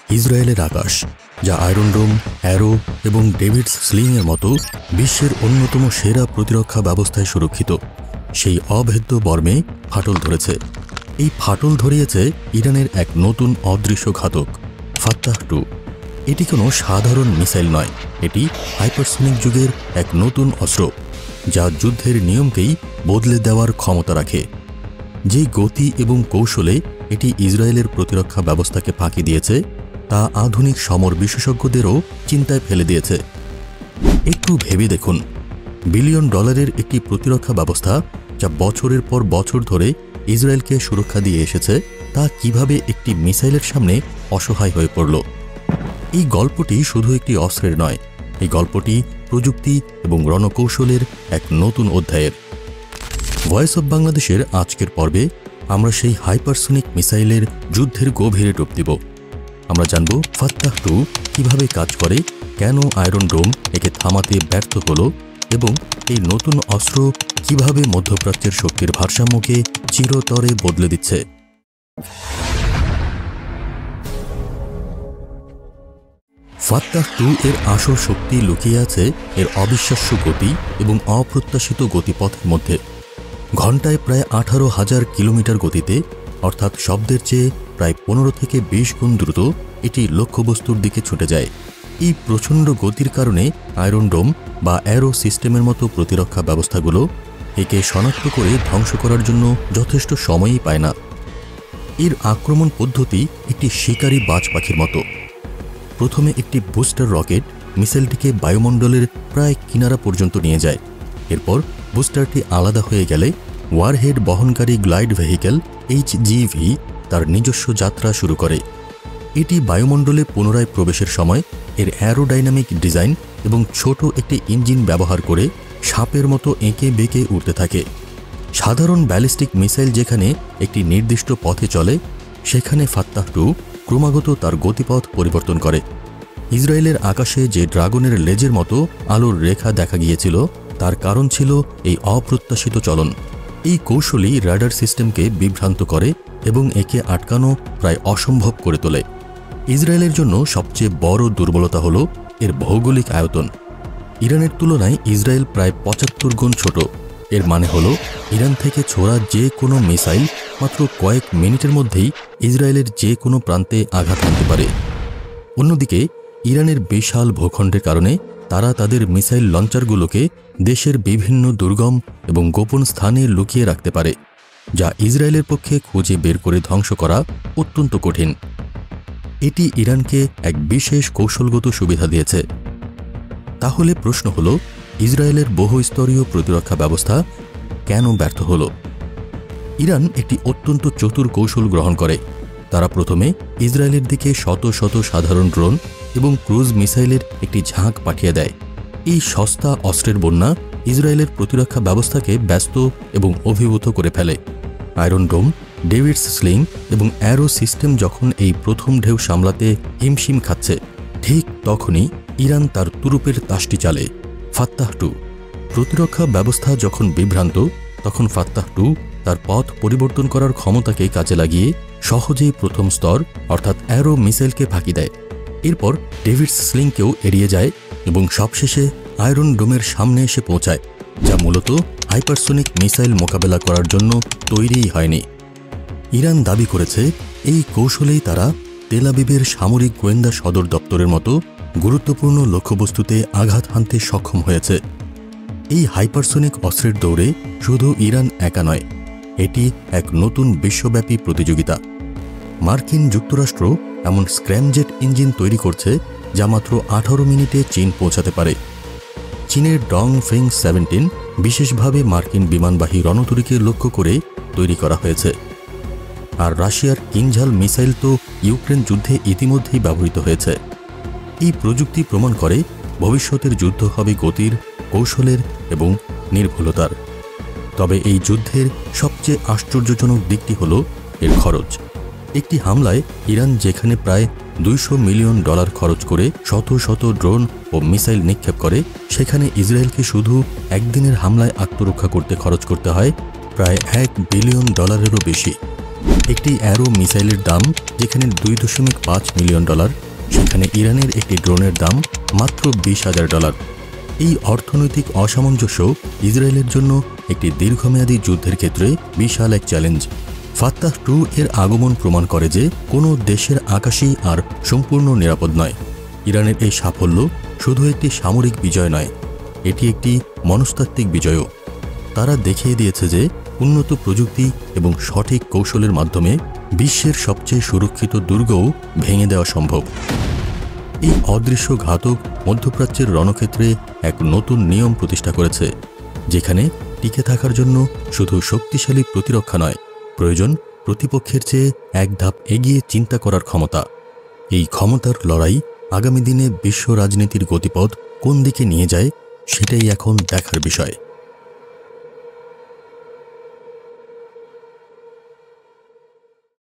ইসরায়েলের আকাশ, যা আয়রন ডোম, অ্যারো এবং ডেভিডস স্লিংয়ের মতো বিশ্বের অন্যতম সেরা প্রতিরক্ষা ব্যবস্থায় সুরক্ষিত, সেই অভেদ্য বর্মে ফাটল ধরেছে। এই ফাটল ধরিয়েছে ইরানের এক নতুন অদৃশ্য ঘাতক, ফাত্তাহ-2। এটি কোনো সাধারণ মিসাইল নয়, এটি হাইপারসোনিক যুগের এক নতুন অস্ত্র, যা যুদ্ধের নিয়মকেই বদলে দেওয়ার ক্ষমতা রাখে। যে গতি এবং কৌশলে এটি ইসরায়েলের প্রতিরক্ষা ব্যবস্থাকে ফাঁকি দিয়েছে, তা আধুনিক সমর বিশেষজ্ঞদেরও চিন্তায় ফেলে দিয়েছে। একটু ভেবে দেখুন, বিলিয়ন ডলারের একটি প্রতিরক্ষা ব্যবস্থা, যা বছরের পর বছর ধরে ইসরায়েলকে সুরক্ষা দিয়ে এসেছে, তা কিভাবে একটি মিসাইলের সামনে অসহায় হয়ে পড়ল। এই গল্পটি শুধু একটি অস্ত্রের নয়, এই গল্পটি প্রযুক্তি এবং রণকৌশলের এক নতুন অধ্যায়ের। ভয়েস অব বাংলাদেশের আজকের পর্বে আমরা সেই হাইপারসোনিক মিসাইলের যুদ্ধের গভীরে ডুব দিব। আমরা জানব ফাত্তাহ-2 কিভাবে কাজ করে, কেন আয়রন ডোম একে থামাতে ব্যর্থ হল এবং এই নতুন অস্ত্র কিভাবে মধ্যপ্রাচ্যের শক্তির ভারসাম্যকে চিরতরে বদলে দিচ্ছে। ফাত্তাহ-2 এর আসল শক্তি লুকিয়ে আছে এর অবিশ্বাস্য গতি এবং অপ্রত্যাশিত গতিপথের মধ্যে। ঘণ্টায় প্রায় 18,000 কিলোমিটার গতিতে, অর্থাৎ শব্দের চেয়ে প্রায় 15 থেকে 20 গুণ দ্রুত এটি লক্ষ্যবস্তুর দিকে ছুটে যায়। এই প্রচণ্ড গতির কারণে আয়রন ডোম বা অ্যারো সিস্টেমের মতো প্রতিরক্ষা ব্যবস্থাগুলো একে শনাক্ত করে ধ্বংস করার জন্য যথেষ্ট সময়ই পায় না। এর আক্রমণ পদ্ধতি একটি শিকারী বাজ পাখির মতো। প্রথমে একটি বুস্টার রকেট মিসাইলটিকে বায়ুমণ্ডলের প্রায় কিনারা পর্যন্ত নিয়ে যায়। এরপর বুস্টারটি আলাদা হয়ে গেলে ওয়ারহেড বহনকারী গ্লাইড ভেহিকেল HGV তার নিজস্ব যাত্রা শুরু করে। এটি বায়ুমণ্ডলে পুনরায় প্রবেশের সময় এর অ্যারোডাইনামিক ডিজাইন এবং ছোট একটি ইঞ্জিন ব্যবহার করে সাপের মতো এঁকে বেঁকে উড়তে থাকে। সাধারণ ব্যালিস্টিক মিসাইল যেখানে একটি নির্দিষ্ট পথে চলে, সেখানে ফাত্তাহ-2 ক্রমাগত তার গতিপথ পরিবর্তন করে। ইসরায়েলের আকাশে যে ড্রাগনের লেজের মতো আলোর রেখা দেখা গিয়েছিল, তার কারণ ছিল এই অপ্রত্যাশিত চলন। এই কৌশলই রাডার সিস্টেমকে বিভ্রান্ত করে এবং একে আটকানো প্রায় অসম্ভব করে তোলে। ইসরায়েলের জন্য সবচেয়ে বড় দুর্বলতা হল এর ভৌগোলিক আয়তন। ইরানের তুলনায় ইসরায়েল প্রায় 75 গুণ ছোট। এর মানে হল ইরান থেকে ছোড়া যে কোনো মিসাইল মাত্র কয়েক মিনিটের মধ্যেই ইসরায়েলের যে কোনো প্রান্তে আঘাত হানতে পারে। অন্যদিকে ইরানের বিশাল ভূখণ্ডের কারণে তারা তাদের মিসাইল লঞ্চারগুলোকে দেশের বিভিন্ন দুর্গম এবং গোপন স্থানে লুকিয়ে রাখতে পারে, যা ইসরায়েলের পক্ষে খুঁজে বের করে ধ্বংস করা অত্যন্ত কঠিন। এটি ইরানকে এক বিশেষ কৌশলগত সুবিধা দিয়েছে। তাহলে প্রশ্ন হল, ইসরায়েলের বহুস্তরীয় প্রতিরক্ষা ব্যবস্থা কেন ব্যর্থ হল? ইরান একটি অত্যন্ত চতুর কৌশল গ্রহণ করে। তারা প্রথমে ইসরায়েলের দিকে শত শত সাধারণ ড্রোন এবং ক্রুজ মিসাইলের একটি ঝাঁক পাঠিয়ে দেয়। এই সস্তা অস্ত্রের বন্যা ইসরায়েলের প্রতিরক্ষা ব্যবস্থাকে ব্যস্ত এবং অভিভূত করে ফেলে। আয়রন ডোম, ডেভিডস স্লিং এবং অ্যারো সিস্টেম যখন এই প্রথম ঢেউ সামলাতে হিমশিম খাচ্ছে, ঠিক তখনই ইরান তার তুরুপের তাসটি চালে, ফাত্তাহ-2। প্রতিরক্ষা ব্যবস্থা যখন বিভ্রান্ত, তখন ফাত্তাহ-2 তার পথ পরিবর্তন করার ক্ষমতাকে কাজে লাগিয়ে সহজেই প্রথম স্তর অর্থাৎ অ্যারো মিসাইলকে ফাঁকি দেয়। এরপর ডেভিডস স্লিংকেও এড়িয়ে যায় এবং সবশেষে আয়রন ডোমের সামনে এসে পৌঁছায়, যা মূলত হাইপারসোনিক মিসাইল মোকাবেলা করার জন্য তৈরিই হয়নি। ইরান দাবি করেছে এই কৌশলেই তারা তেল আবিবের সামরিক গোয়েন্দা সদর দপ্তরের মতো গুরুত্বপূর্ণ লক্ষ্যবস্তুতে আঘাত হানতে সক্ষম হয়েছে। এই হাইপারসোনিক অস্ত্রের দৌড়ে শুধু ইরান একা নয়, এটি এক নতুন বিশ্বব্যাপী প্রতিযোগিতা। মার্কিন যুক্তরাষ্ট্র এমন স্ক্র্যামজেট ইঞ্জিন তৈরি করছে যা মাত্র 18 মিনিটে চীন পৌঁছাতে পারে। চীনের ডংফেং 17 বিশেষভাবে মার্কিন বিমানবাহী রণতরীকে লক্ষ্য করে তৈরি করা হয়েছে। আর রাশিয়ার কিনঝাল মিসাইল তো ইউক্রেন যুদ্ধে ইতিমধ্যেই ব্যবহৃত হয়েছে। এই প্রযুক্তি প্রমাণ করে ভবিষ্যতের যুদ্ধ হবে গতির, কৌশলের এবং নির্ভুলতার। তবে এই যুদ্ধের সবচেয়ে আশ্চর্যজনক দিকটি হল এর খরচ। একটি হামলায় ইরান যেখানে প্রায় $200 মিলিয়ন খরচ করে শত শত ড্রোন ও মিসাইল নিক্ষেপ করে, সেখানে ইসরায়েলকে শুধু একদিনের হামলায় আত্মরক্ষা করতে খরচ করতে হয় প্রায় $1 বিলিয়ন বেশি। একটি অ্যারো মিসাইলের দাম যেখানে $2.5 মিলিয়ন, সেখানে ইরানের একটি ড্রোনের দাম মাত্র $20,000। এই অর্থনৈতিক অসামঞ্জস্য ইসরায়েলের জন্য একটি দীর্ঘমেয়াদী যুদ্ধের ক্ষেত্রে বিশাল এক চ্যালেঞ্জ। ফাত্তাহ 2 এর আগমন প্রমাণ করে যে কোনো দেশের আকাশই আর সম্পূর্ণ নিরাপদ নয়। ইরানের এই সাফল্য শুধু একটি সামরিক বিজয় নয়, এটি একটি মনস্তাত্ত্বিক বিজয়ও। তারা দেখিয়ে দিয়েছে যে উন্নত প্রযুক্তি এবং সঠিক কৌশলের মাধ্যমে বিশ্বের সবচেয়ে সুরক্ষিত দুর্গও ভেঙে দেওয়া সম্ভব। এই অদৃশ্য ঘাতক মধ্যপ্রাচ্যের রণক্ষেত্রে এক নতুন নিয়ম প্রতিষ্ঠা করেছে, যেখানে টিকে থাকার জন্য শুধু শক্তিশালী প্রতিরক্ষা নয়, প্রয়োজন প্রতিপক্ষের চেয়ে এক ধাপ এগিয়ে চিন্তা করার ক্ষমতা। এই ক্ষমতার লড়াই আগামী দিনে বিশ্ব রাজনীতির গতিপথ কোন দিকে নিয়ে যায়, সেটাই এখন দেখার বিষয়।